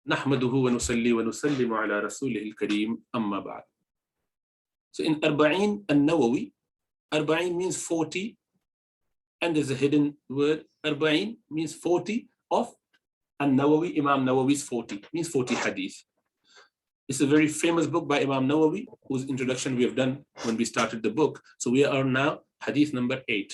Nahmaduhu wa nusalli wa nusallimu ala rasulihil kareem, amma ba'd. So in Arbaeen-An-Nawawi, Arbaeen means 40, and there's a hidden word. Arbaeen means 40 of An-Nawawi, Imam Nawawi's 40, means 40 hadith. It's a very famous book by Imam Nawawi, whose introduction we have done when we started the book. So we are now hadith number 8.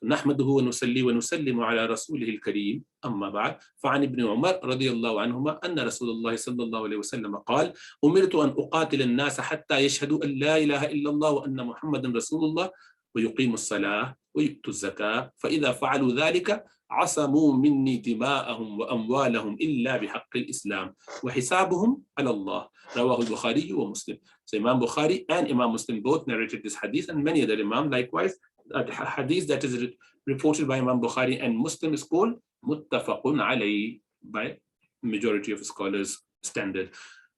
نحمده ونصلي ونسلم على رسوله الكريم أما بعد فعن ابن عمر رضي الله عنهما أن رسول الله صلى الله عليه وسلم قال أمرت أن أقاتل الناس حتى يشهدوا أن لا إله إلا الله وأن محمدا رسول الله ويقيموا الصلاة ويؤتوا الزكاة فإذا فعلوا ذلك عصموا مني دماءهم وأموالهم إلا بحق الإسلام وحسابهم على الله رواه البخاري ومسلم. So Imam Bukhari and Imam Muslim both narrated this hadith, and many other Imam likewise. A hadith that is reported by Imam Bukhari and Muslim is called Muttafaqun alayhi by majority of scholars standard.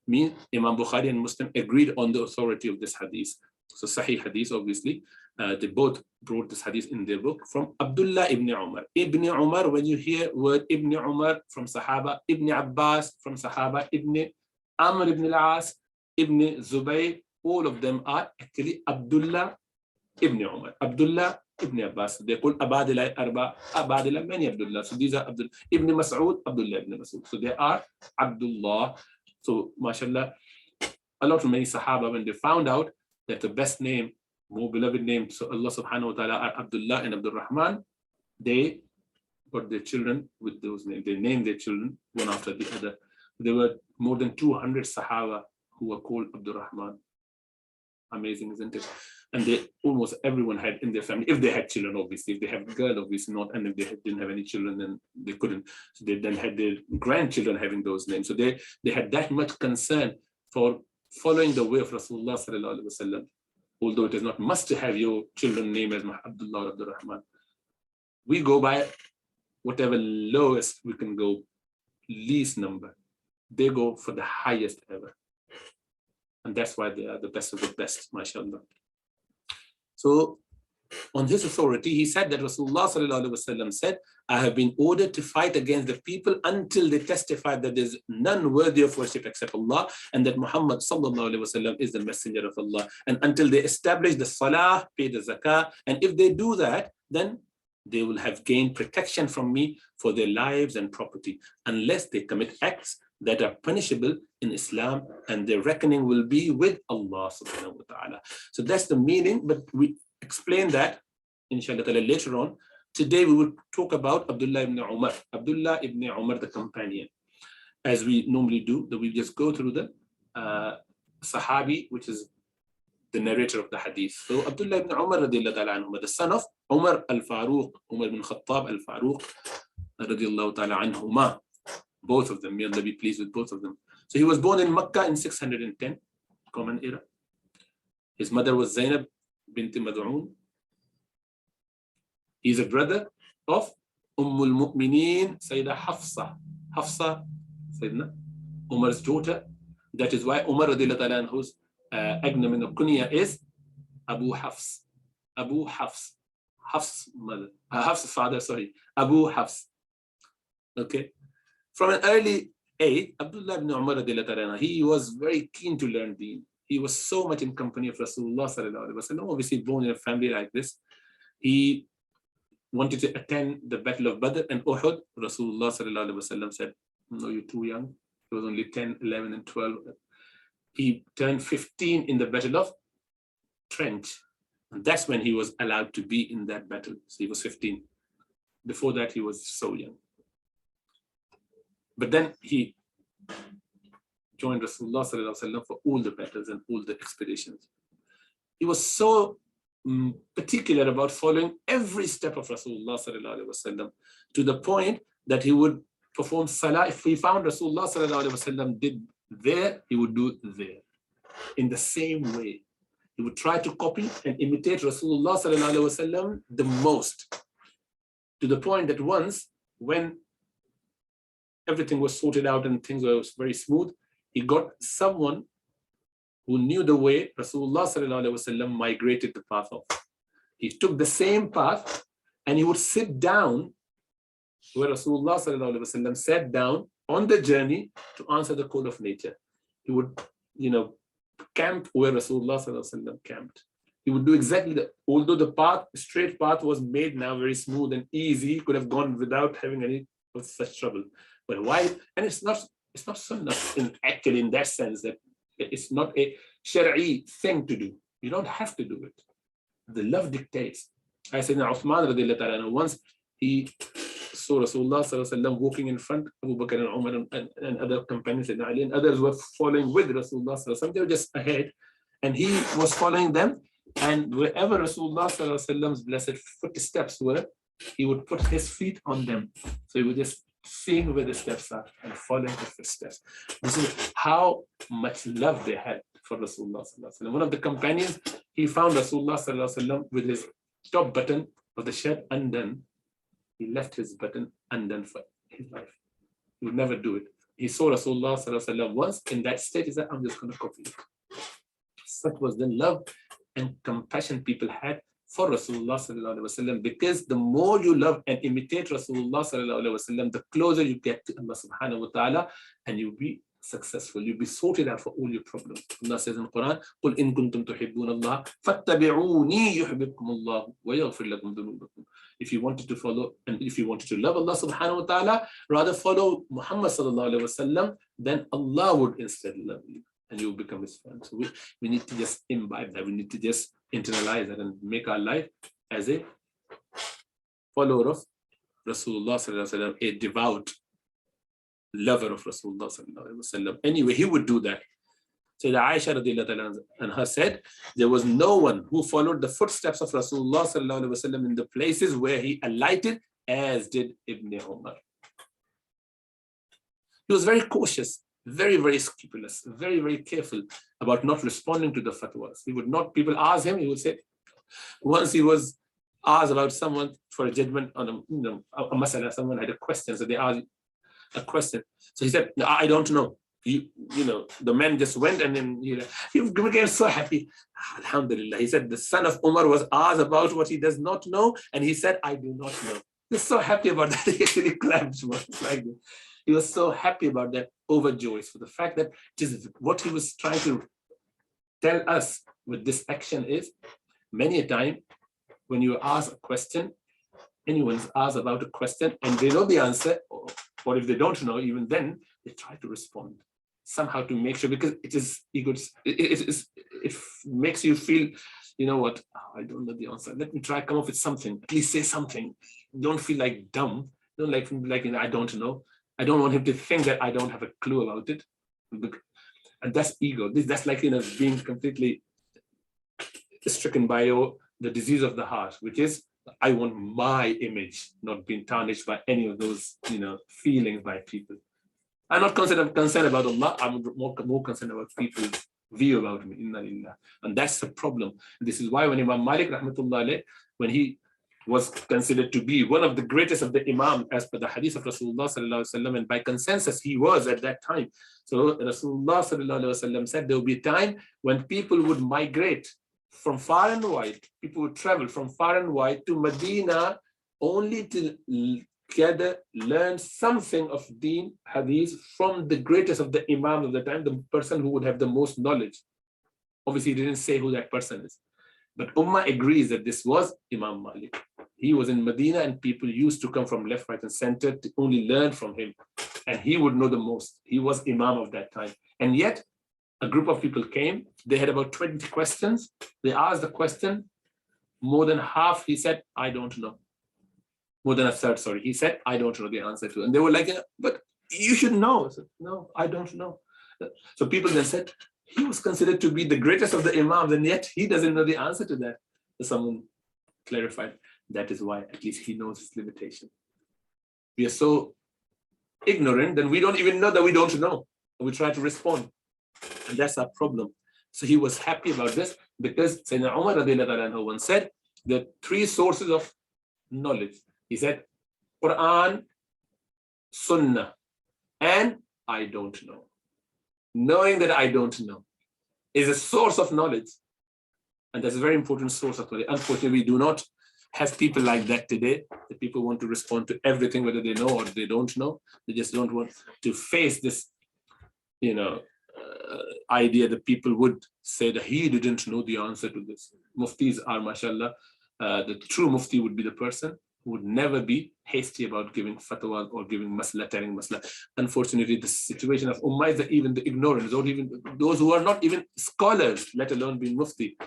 Means Imam Bukhari and Muslim agreed on the authority of this hadith. So Sahih hadith, obviously. They both brought this hadith in their book from Abdullah ibn Umar. Ibn Umar, when you hear word Ibn Umar from Sahaba, Ibn Abbas from Sahaba, Ibn Amr ibn al-As, Ibn Zubayr, all of them are actually Abdullah ibn Umar, Abdullah ibn Abbas. They called Abadillah, Abadillah, many Abdullah. So these are Abdullah ibn Mas'ud, Abdullah ibn Mas'ud. So they are Abdullah. So mashallah, a lot of many Sahaba, when they found out that the best name, more beloved name, so Allah subhanahu wa ta'ala are Abdullah and Abdul Rahman, they got their children with those names. They named their children one after the other. There were more than 200 Sahaba who were called Abdul Rahman. Amazing, isn't it? And they almost everyone had in their family, if they had children, obviously. If they have a girl, obviously not. And if they didn't have any children, then they couldn't. So they then had their grandchildren having those names. So they had that much concern for following the way of Rasulullah sallallahu alaihi wasallam. Although it is not must to have your children name as Abdullah or Abdul Rahman. We go by whatever lowest we can go, least number. They go for the highest ever. And that's why they are the best of the best, mashallah. So on his authority, he said that Rasulullah sallallahu alaihi wasallam said, I have been ordered to fight against the people until they testify that there is none worthy of worship except Allah, and that Muhammad sallallahu alaihi wasallam is the messenger of Allah, and until they establish the salah, pay the zakah, and if they do that, then they will have gained protection from me for their lives and property, unless they commit acts that are punishable in Islam, and their reckoning will be with Allah subhanahu wa ta'ala. So that's the meaning, but we explain that inshallah ta'ala later on. Today we will talk about Abdullah ibn Umar. Abdullah ibn Umar, the companion. As we normally do, that we just go through the Sahabi, which is the narrator of the hadith. So Abdullah ibn Umar radiallahu ta'ala anhuma, the son of Umar al-Faruq, Umar ibn Khattab al-Faruq radiallahu ta'ala anhuma. Both of them, may Allah be pleased with both of them. So he was born in Makkah in 610, Common Era. His mother was Zainab bint Mad'un. He is a brother of Ummul Mu'mineen, Sayyidah Hafsa. Hafsa, Sayyidina Umar's daughter. That is why Umar radiallahu ta'ala anhu's agnomen of kunya is Abu Hafs. Abu Hafs. Hafs' mother. Hafs' father, sorry. Abu Hafs. Okay. From an early age, Abdullah ibn Umar, he was very keen to learn deen. He was so much in company of Rasulullah sallallahu alaihi wasallam. Obviously born in a family like this. He wanted to attend the Battle of Badr and Uhud. Rasulullah sallallahu alaihi wasallam said, no, you're too young. He was only 10, 11 and 12. He turned 15 in the Battle of Trench. And that's when he was allowed to be in that battle. So he was 15. Before that, he was so young. But then he joined Rasulullah sallallahu alaihi wasallam for all the battles and all the expeditions. He was so particular about following every step of Rasulullah sallallahu alaihi wasallam, to the point that he would perform salah. If he found Rasulullah sallallahu alaihi wasallam did there, he would do there. In the same way, he would try to copy and imitate Rasulullah sallallahu alaihi wasallam the most, to the point that once, when everything was sorted out and things were very smooth, he got someone who knew the way Rasulullah sallallahu alaihi wasallam migrated the path of. He took the same path and he would sit down where Rasulullah sallallahu alaihi wasallam sat down on the journey to answer the call of nature. He would, camp where Rasulullah sallallahu alaihi wasallam camped. He would do exactly that. Although the straight path was made now very smooth and easy, he could have gone without having any of such trouble. But why? And it's not sunnah actually in that sense, that it's not a shari'i thing to do. You don't have to do it. The love dictates. I said, Uthman radiallahu ta'ala, once he saw Rasulullah sallallahu alaihi wasallam walking in front, Abu Bakr and Umar and other companions and Ali and others were following with Rasulullah sallallahu alaihi wasallam. They were just ahead, and he was following them. And wherever Rasulullah sallallahu alaihi wasallam's blessed footsteps were, he would put his feet on them. So he would just seeing where the steps are and following the footsteps. This is how much love they had for Rasulullah sallallahu alaihi wasallam. One of the companions, he found Rasulullah sallallahu alaihi wasallam with his top button of the shirt undone. He left his button undone for his life. He would never do it. He saw Rasulullah sallallahu alaihi wasallam once in that state. He said, I'm just going to copy it. Such was the love and compassion people had for Rasulullah sallallahu alaihi wasallam, because the more you love and imitate Rasulullah sallallahu alaihi wasallam, the closer you get to Allah subhanahu wa ta'ala, and you'll be successful. You'll be sorted out for all your problems. Allah says in the Quran, قُلْ إِن كُنْتُمْ تُحِبُّونَ اللَّهَ فَاتَّبِعُونِي يُحْبِبْكُمُ اللَّهُ وَيَغْفِرْ لَكُمْ ذُنُوبَكُم. If you wanted to follow and if you wanted to love Allah subhanahu wa ta'ala, rather follow Muhammad sallallahu alaihi wasallam, then Allah would instead love you and you will become his friend. So we need to just imbibe that. We need to just internalize that and make our life as a follower of Rasulullah sallallahu alaihi wasallam, a devout lover of Rasulullah sallallahu alaihi wasallam. Anyway, he would do that. So Aisha radiallahu anha said, there was no one who followed the footsteps of Rasulullah sallallahu alaihi wasallam in the places where he alighted as did Ibn Umar. He was very cautious, very, very scrupulous, very, very careful about not responding to the fatwas. He would not, people ask him, he would say, once he was asked about someone for a judgment on a masala, someone had a question, so they asked a question. So he said, I don't know. The man just went and then he became so happy. Alhamdulillah. He said, the son of Umar was asked about what he does not know, and he said, I do not know. He was so happy about that. He actually clapped. Like he was so happy about that, overjoyed for the fact that just what he was trying to tell us with this action is, many a time when you ask a question, anyone's asked about a question and they know the answer, or if they don't know, even then they try to respond somehow to make sure, because it is ego. It makes you feel, oh, I don't know the answer. Let me try come up with something. At least say something. Don't feel like dumb. Don't like I don't know. I don't want him to think that I don't have a clue about it. And that's ego. That's like being completely stricken by the disease of the heart, which is I want my image not being tarnished by any of those feelings by people. I'm not concerned about Allah. I'm more concerned about people's view about me. Inna lillah. And that's the problem. This is why when Imam Malik rahmatullah alayh, when he was considered to be one of the greatest of the Imam as per the hadith of Rasulullah sallallahu alaihi wasallam, and by consensus he was at that time. So Rasulullah sallallahu alaihi wasallam said there will be a time when people would migrate from far and wide. People would travel from far and wide to Medina only to learn something of deen, hadith, from the greatest of the Imams of the time, the person who would have the most knowledge. Obviously, he didn't say who that person is. But Ummah agrees that this was Imam Malik. He was in Medina and people used to come from left, right, and center to only learn from him. And he would know the most. He was Imam of that time. And yet, a group of people came. They had about 20 questions. They asked the question. More than half, he said, I don't know. More than a third, sorry. He said, I don't know the answer to it. And they were like, but you should know. I said, no, I don't know. So people then said, he was considered to be the greatest of the Imams, and yet he doesn't know the answer to that. So someone clarified, that is why at least he knows his limitation. We are so ignorant that we don't even know that we don't know. We try to respond. And that's our problem. So he was happy about this because Sayyidina Umar radiallahu anhu once said, there are three sources of knowledge. He said, Quran, Sunnah, and I don't know. Knowing that I don't know is a source of knowledge. And that's a very important source of knowledge. Unfortunately, we do not have people like that today. The people want to respond to everything, whether they know or they don't know. They just don't want to face this, idea that people would say that he didn't know the answer to this. Muftis are, mashallah, the true mufti would be the person who would never be hasty about giving fatwa or giving masla, telling masla. Unfortunately, the situation of ummah is that even the ignorant, or even those who are not even scholars, let alone being mufti,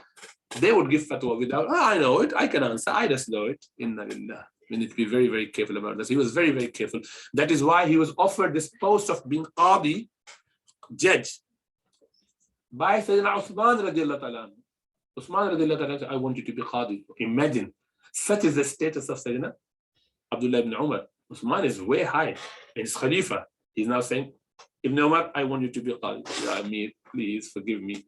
they would give fatwa without, I know it, I can answer, I just know it. Inna lillah. We need to be very, very careful about this. He was very, very careful. That is why he was offered this post of being qadi, judge, by Sayyidina Uthman radiallahu ta'ala. Uthman radiallahu ta'ala, I want you to be qadi. Imagine, such is the status of Sayyidina Abdullah ibn Umar. Uthman is way high. He's Khalifa. He's now saying, Ibn Umar, I want you to be qadi. Amir, please forgive me.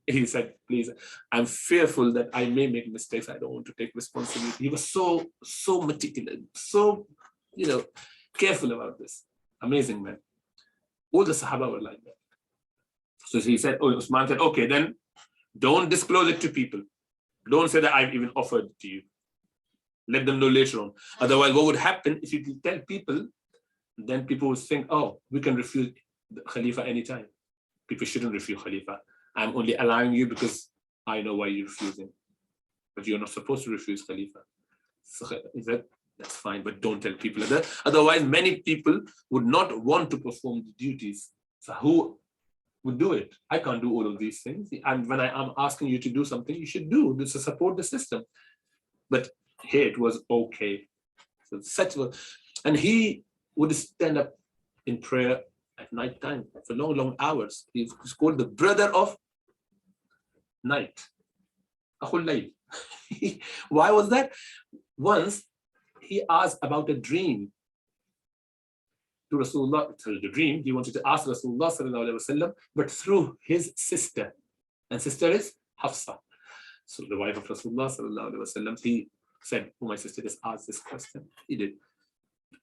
He said, please, I'm fearful that I may make mistakes. I don't want to take responsibility. He was so meticulous, so, careful about this. Amazing man. All the Sahaba were like that. So he said, Usman said, okay, then don't disclose it to people. Don't say that I've even offered it to you. Let them know later on. Otherwise, what would happen if you tell people, then people would think, oh, we can refuse the Khalifa anytime. People shouldn't refuse Khalifa. I'm only allowing you because I know why you're refusing. But you're not supposed to refuse Khalifa. So he said, that's fine, but don't tell people that. Otherwise, many people would not want to perform the duties. So who would do it? I can't do all of these things. And when I am asking you to do something, you should do this to support the system. But here it was okay. So such was, and he would stand up in prayer at night time for long, long hours. He's called the brother of night. Akhul Layl. Why was that? Once he asked about a dream to Rasulullah. The dream, he wanted to ask Rasulullah sallallahu alaihi wasallam, but through his sister. And sister is Hafsa. So the wife of Rasulullah sallallahu alaihi wasallam, he said, oh, my sister just asked this question. He did.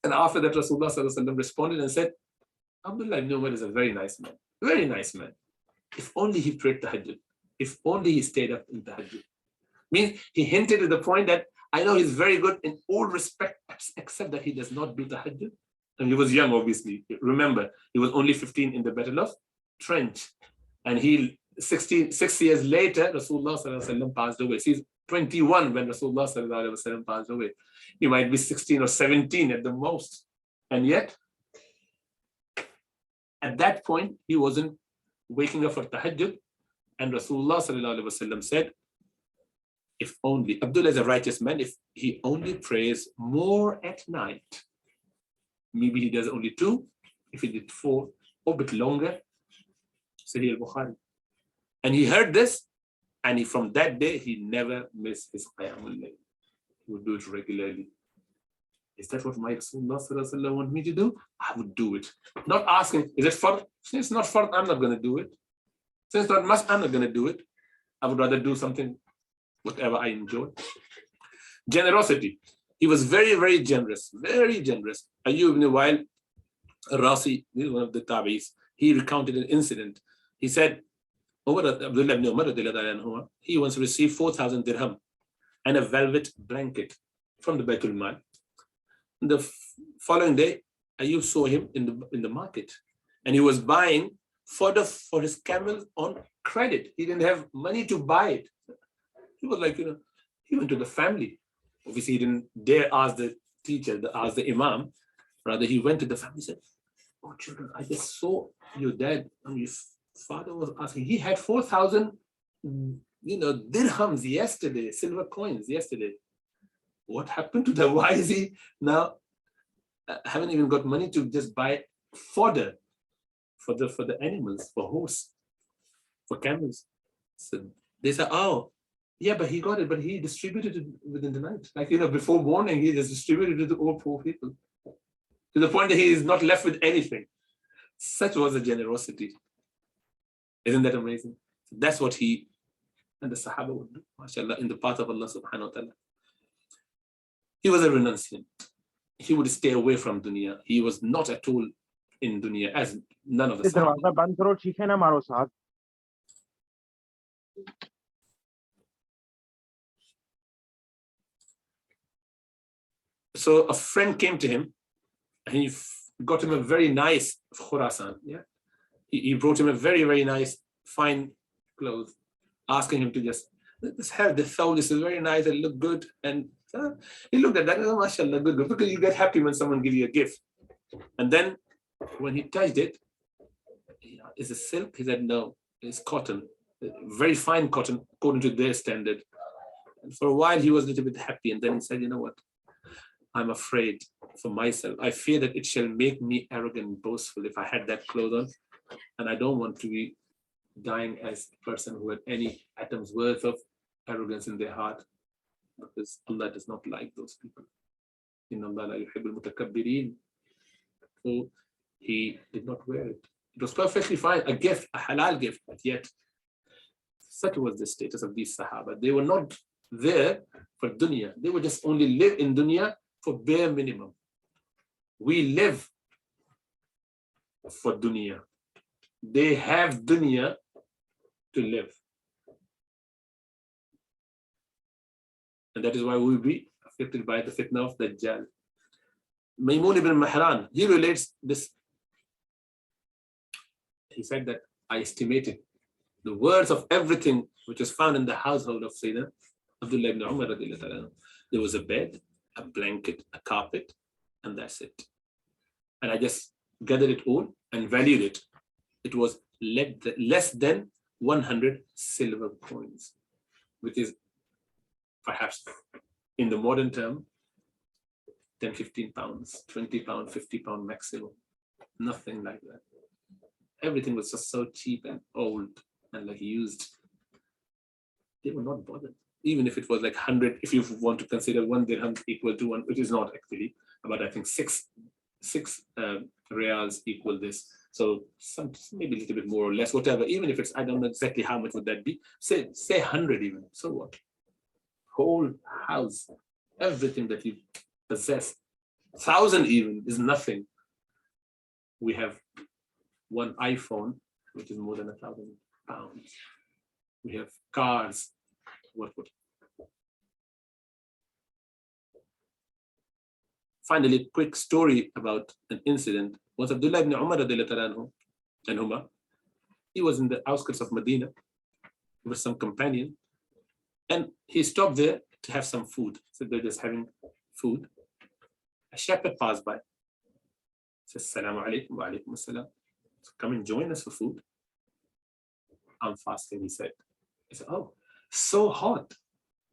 And after that, Rasulullah sallallahu alaihi wasallam responded and said, Abdullah ibn Umar is a very nice man. Very nice man. If only he prayed tahajjud. If only he stayed up in tahajjud. Means he hinted at the point that I know he's very good in all respects, except that he does not do tahajjud. And he was young, obviously. Remember, he was only 15 in the Battle of Trench. And 6 years later, Rasulullah sallallahu alaihi wasallam passed away. So he's 21 when Rasulullah sallallahu alaihi wasallam passed away. He might be 16 or 17 at the most. And yet, at that point, he wasn't waking up for tahajjud. And Rasulullah sallallahu alaihi wasallam said, if only, Abdullah is a righteous man, if he only prays more at night, maybe he does only 2, if he did 4, or a bit longer, Sahih al-Bukhari. And he heard this, and from that day, he never missed his Qiyamul Layl. He would do it regularly. Is that what my Rasulullah sallallahu alaihi wasallam want me to do? I would do it. Not asking, is it fard? Since it's not fard, I'm not going to do it. Since it's not must, I'm not going to do it. I would rather do something, whatever I enjoy. Generosity. He was very, very generous. Very generous. Ayyub ibn Wa'il al-Rasi, one of the Tabi'is, he recounted an incident. He said, Abdullah ibn Umar, he once received 4,000 dirham and a velvet blanket from the Baitul Mal. The following day, Ayyub saw him in the market, and he was buying fodder for his camel on credit. He didn't have money to buy it. He was like, he went to the family. Obviously, he didn't dare ask the teacher, ask the imam. Rather, he went to the family and said, oh, children, I just saw your dad and your father was asking. He had 4,000, dirhams yesterday, silver coins yesterday. What happened to them? Why is he now haven't even got money to just buy fodder for the animals, for horse, for camels? So they said, oh, yeah, but he got it, but he distributed it within the night. Like, before morning, he just distributed it to all poor people. To the point that he is not left with anything. Such was the generosity. Isn't that amazing? That's what he and the Sahaba would do, mashallah, in the path of Allah subhanahu wa ta'ala. He was a renunciant. He would stay away from dunya. He was not at all in dunya, as none of the Sahaba. So a friend came to him and he got him a very nice Khurasan. Yeah, he brought him a very, very nice, fine clothes, asking him to just have this soul. This is very nice and look good. And he looked at that, oh, mashallah, good, good, because you get happy when someone gives you a gift. And then when he touched it, is it silk? He said, no, it's cotton, very fine cotton, according to their standard. And for a while, he was a little bit happy. And then he said, you know what? I'm afraid for myself. I fear that it shall make me arrogant and boastful if I had that clothes on. And I don't want to be dying as a person who had any atom's worth of arrogance in their heart, because Allah does not like those people. Inna Allah la yuhibbul mutakabbirin. So he did not wear it. It was perfectly fine, a gift, a halal gift, but yet such was the status of these Sahaba. They were not there for dunya. They would just only live in dunya for bare minimum. We live for dunya. They have dunya to live. And that is why we will be affected by the fitna of Dajjal. Maymun ibn Mahran, he relates this. He said that I estimated the words of everything which was found in the household of Sayyidina Abdullah ibn Umar. There was a bed, a blanket, a carpet, and that's it. And I just gathered it all and valued it. It was less than 100 silver coins, which is perhaps in the modern term, 10, 15 pounds, 20 pounds, 50 pounds maximum. Nothing like that. Everything was just so cheap and old and like used. They were not bothered. Even if it was like 100, if you want to consider 1 dirham equal to 1, which is not actually, but I think six reals equal this. So some, maybe a little bit more or less, whatever. Even if it's, I don't know exactly how much would that be. Say 100 even. So what? Whole house, everything that you possess, 1,000 even is nothing. We have one iPhone, which is more than 1,000 pounds. We have cars. What? Finally, a quick story about an incident. Once Abdullah ibn Umar anhuma, he was in the outskirts of Medina with some companion, and he stopped there to have some food. So they're just having food. A shepherd passed by. Says, Assalamu alaikum wa alaikum assalam. So come and join us for food. I'm fasting, he said. He said, oh, so hot.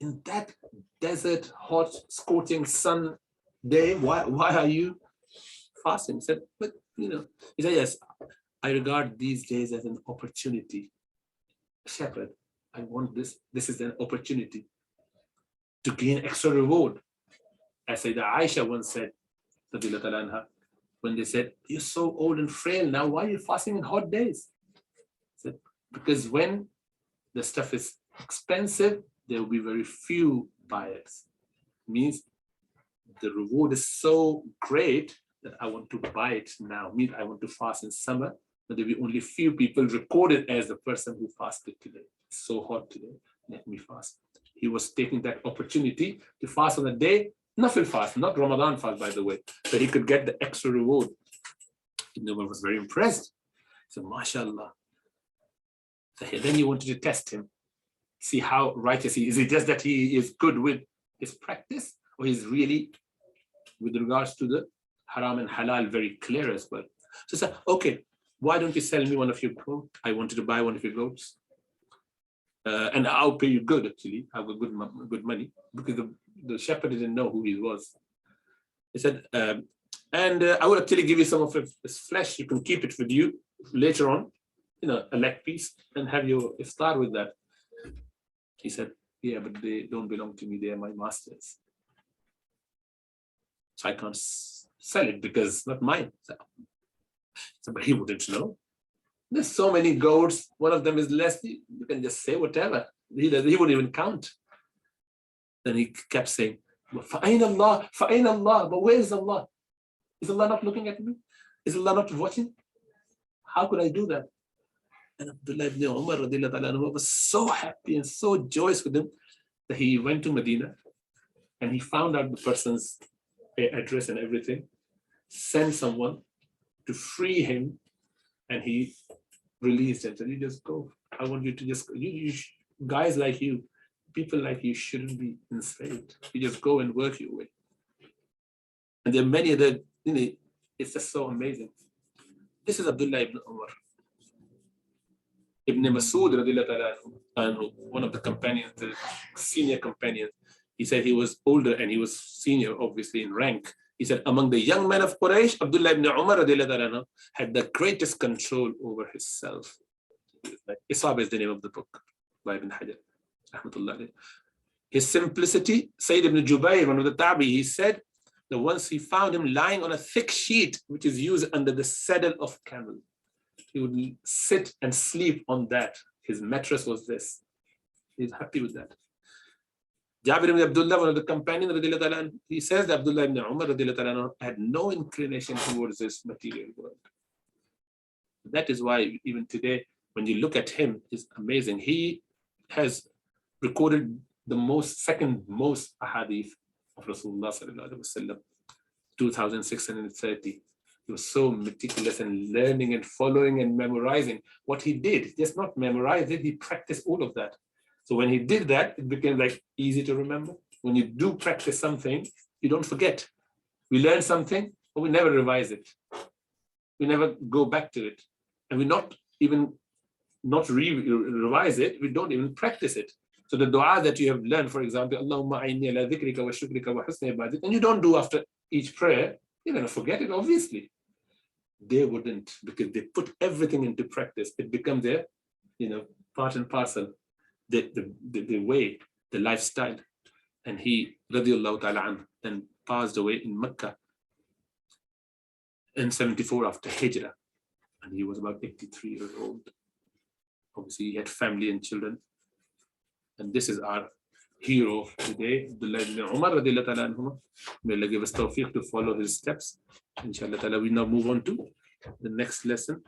In that desert, hot, scorching sun day, why are you fasting? He said, but you know, he said, yes, I regard these days as an opportunity. Shepherd, I want this. This is an opportunity to gain extra reward. As Sayyidah Aisha once said, when they said, you're so old and frail now, why are you fasting in hot days? Said, because when the stuff is expensive, there will be very few buyers. It means the reward is so great that I want to buy it now. Means I want to fast in summer, but there will be only few people recorded as the person who fasted today. It's so hot today, let me fast. He was taking that opportunity to fast on a day, Nafil fast, not Ramadan fast, by the way, so he could get the extra reward. Ibn Umar was very impressed. So, mashallah. So then he wanted to test him, see how righteous he is. Is it just that he is good with his practice, or he's really, with regards to the haram and halal, very clear as well? So, sir, okay, why don't you sell me one of your goats? I wanted to buy one of your goats. And I'll pay you good, actually. I've got good money, because the shepherd didn't know who he was. He said, and I will actually give you some of his flesh. You can keep it with you later on, you know, a leg piece, and have your iftar with that. He said, yeah, but they don't belong to me. They are my masters. So I can't sell it because it's not mine. So, but he wouldn't know. There's so many goats. One of them is less. You can just say whatever. He wouldn't even count. Then he kept saying, فَأَيْنَ اللَّهِ فَأَيْنَ اللَّهِ. But where is Allah? Is Allah not looking at me? Is Allah not watching? How could I do that? And Abdullah ibn Umar was so happy and so joyous with him that he went to Medina and he found out the person's address and everything, sent someone to free him, and he released him. So you just go. I want you to just, guys like you, people like you shouldn't be enslaved. You just go and work your way. And there are many other, it's just so amazing. This is Abdullah ibn Umar. Ibn Masud, one of the companions, the senior companions, he said he was older and he was senior, obviously, in rank. He said, among the young men of Quraysh, Abdullah ibn Umar had the greatest control over himself. Isab is the name of the book by Ibn Hajar. His simplicity, Sayyid ibn Jubayr, one of the Tabi, he said that once he found him lying on a thick sheet, which is used under the saddle of camel, he would sit and sleep on that. His mattress was this. He's happy with that. Jabir ibn Abdullah, one of the companions, he says that Abdullah ibn Umar had no inclination towards this material world. That is why even today, when you look at him, it's amazing. He has recorded the second most ahadith of Rasulullah sallallahu alaihi wasallam, 2,630. He was so meticulous in learning and following and memorizing what he did. Just not memorize it, he practiced all of that. So when he did that, it became like easy to remember. When you do practice something, you don't forget. We learn something, but we never revise it. We never go back to it. And we not revise it, we don't even practice it. So the dua that you have learned, for example, Allahumma a'inni ala dhikrika wa shukrika wa husni ibadatik, and you don't do after each prayer, you're going to forget it, obviously. They wouldn't, because they put everything into practice. It becomes their, part and parcel, the way, the lifestyle. And he, radiallahu ta'ala anhu, then passed away in Mecca in 74 after Hijrah. And he was about 83 years old. Obviously, he had family and children. And this is our hero today, Abdullah ibn Umar radiallahu ta'ala anhu. May Allah give us tawfiq to follow his steps. Inshallah ta'ala, we now move on to the next lesson.